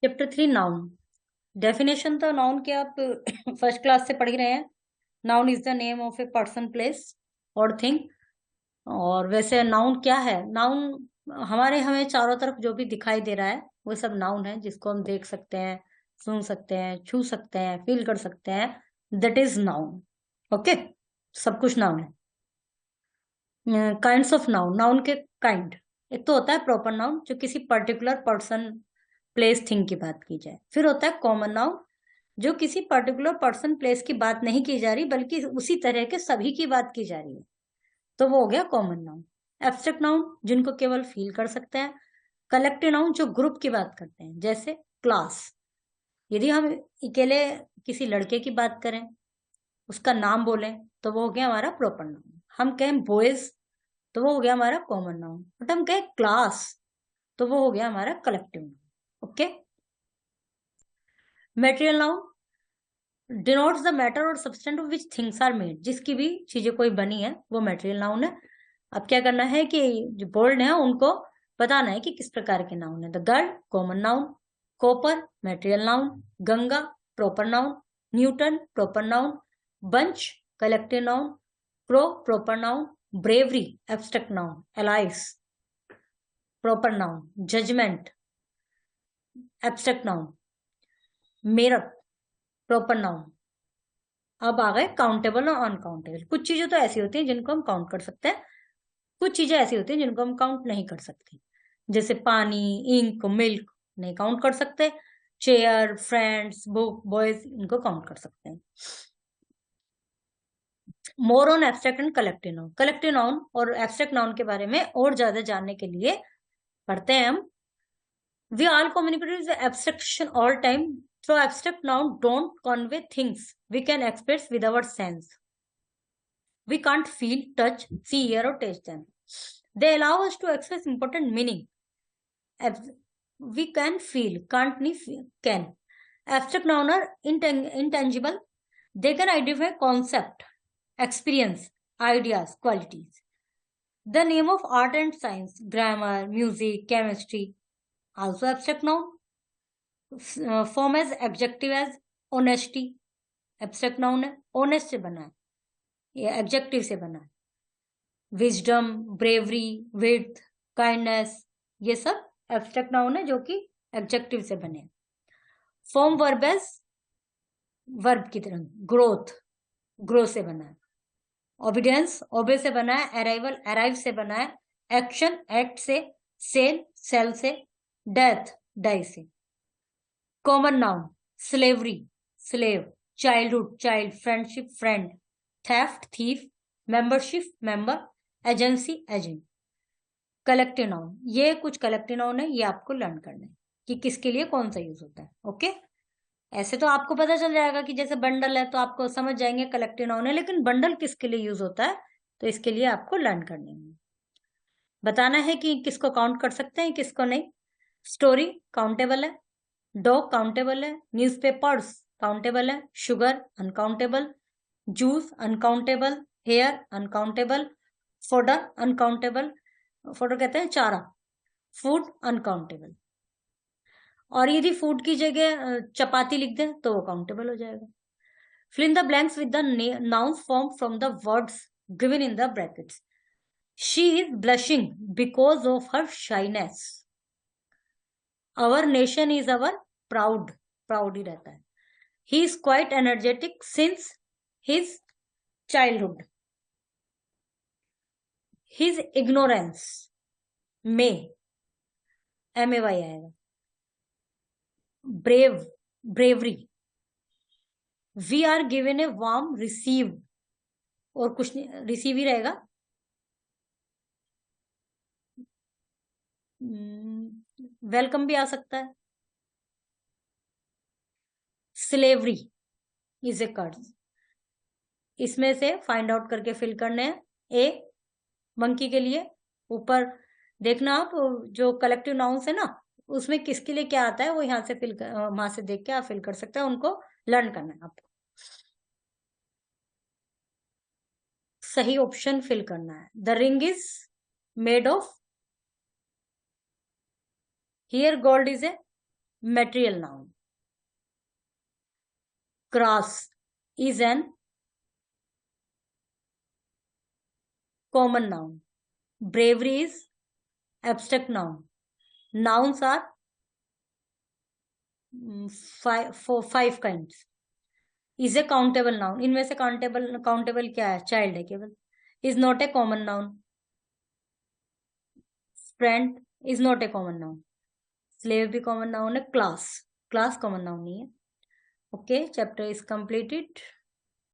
Chapter 3 noun. Definition तो noun के आप फर्स्ट क्लास से पढ़ ही रहे हैं। Noun is the name of a person, place और थिंग। और वैसे नाउन क्या है? नाउन हमें चारों तरफ जो भी दिखाई दे रहा है वो सब नाउन है, जिसको हम देख सकते हैं, सुन सकते हैं, छू सकते हैं, फील कर सकते हैं। That is noun. ओके, सब कुछ नाउन है। Kinds of noun. नाउन के काइंड, एक तो होता है प्रॉपर नाउन जो किसी पर्टिकुलर पर्सन, प्लेस, थिंग की बात की जाए। फिर होता है कॉमन नाउन जो किसी पर्टिकुलर पर्सन, प्लेस की बात नहीं की जा रही बल्कि उसी तरह के सभी की बात की जा रही है, तो वो हो गया कॉमन नाउन। एब्स्ट्रैक्ट नाउन जिनको केवल फील कर सकते हैं। कलेक्टिव नाउन जो ग्रुप की बात करते हैं, जैसे क्लास। यदि हम अकेले किसी लड़के की बात करें, उसका नाम बोलें, तो वो हो गया हमारा प्रॉपर नाउन। हम कहें बॉयज, तो वो हो गया हमारा कॉमन नाउन। बट हम कहें क्लास, तो वो हो गया हमारा collective noun. Okay. Material noun denotes the matter और substance of which things are made. जिसकी भी चीजें कोई बनी है वो मेटेरियल नाउन है। अब क्या करना है कि जो बोल्ड है उनको बताना है कि किस प्रकार के नाउन है। The girl common noun, copper material noun, Ganga proper noun, Newton proper noun, bunch collective noun, pro proper noun, bravery abstract noun, Alice proper noun, judgement abstract noun, Meerut proper noun. अब आ गए काउंटेबल और uncountable. कुछ चीजें तो ऐसी होती हैं जिनको हम काउंट कर सकते हैं, कुछ चीजें ऐसी होती हैं जिनको हम काउंट नहीं कर सकते। जैसे पानी, इंक, मिल्क नहीं काउंट कर सकते। चेयर, फ्रेंड्स, बुक, बॉयज इनको काउंट कर सकते हैं। More on abstract and collective noun. Collective noun और एब्स्ट्रैक्ट नाउन के बारे में और ज्यादा जानने के लिए पढ़ते हैं हम। We all communicate with abstraction all time. So abstract noun don't convey things we can express with our sense. We can't feel, touch, see, hear, or taste them. They allow us to express important meaning. We can feel, can't ni feel, can. Abstract noun are intangible. They can identify concept, experience, ideas, qualities. The name of art and science, grammar, music, chemistry, also abstract noun. Form as objective as honesty, abstract noun है, honest से बना है, ये objective से बना है। Wisdom, bravery, with, kindness, ये सब एब्स्ट्रैक्ट नाउन है जो कि एब्जेक्टिव से बने हैं। फॉर्म वर्ब एज वर्ब की तरह, ग्रोथ, ग्रो से बना है। ओबिडियंस, ओबे से बना है। अराइवल, अराइव से बना है। एक्शन, एक्ट से। सेल, सेल से। डेथ, डाई से। Common noun slavery, slave. Childhood, child. Friendship, friend. Theft, thief. Membership, member. Agency, agent. Collective noun, ये कुछ कलेक्टिव नाउन है, ये आपको लर्न करना है कि किसके लिए कौन सा यूज होता है। ओके। ऐसे तो आपको पता चल जाएगा कि जैसे बंडल है तो आपको समझ जाएंगे कलेक्टिव नाउन है, लेकिन बंडल किसके लिए यूज होता है तो इसके लिए आपको लर्न करने में बताना है कि किसको काउंट कर सकते हैं, किसको नहीं। स्टोरी काउंटेबल है, डॉग काउंटेबल है, न्यूज़पेपर्स काउंटेबल है, sugar uncountable, juice uncountable, hair uncountable, fodder uncountable, fodder कहते हैं चारा, फूड अनकाउंटेबल। और यदि फूड की जगह चपाती लिख दें तो वो काउंटेबल हो जाएगा। Fill in the blanks with the nouns form from the words given in the brackets. She is blushing because of her shyness. Our nation is our proud, proud ही रहता है। He is quite energetic since his childhood. His ignorance में MAY आएगा। Brave, bravery. We are given a warm receive, और कुछ नहीं, receive ही रहेगा। Welcome भी आ सकता है। Slavery is a curse. इसमें से फाइंड आउट करके फिल करने हैं। ए मंकी के लिए ऊपर देखना आप, जो कलेक्टिव नाउन्स है ना उसमें किसके लिए क्या आता है वो यहाँ से वहां से देख के आप फिल कर सकते हैं, उनको लर्न करना है आपको। सही ऑप्शन फिल करना है। The ring is made of, here gold is a material noun. Cross is an common noun. Bravery is abstract noun. Nouns are five kinds. Is a countable noun. इनमें से countable क्या है? Child है केवल. Is not a common noun. Friend is not a common noun. Slave भी common noun है. Class common noun नहीं है. Okay, chapter is completed.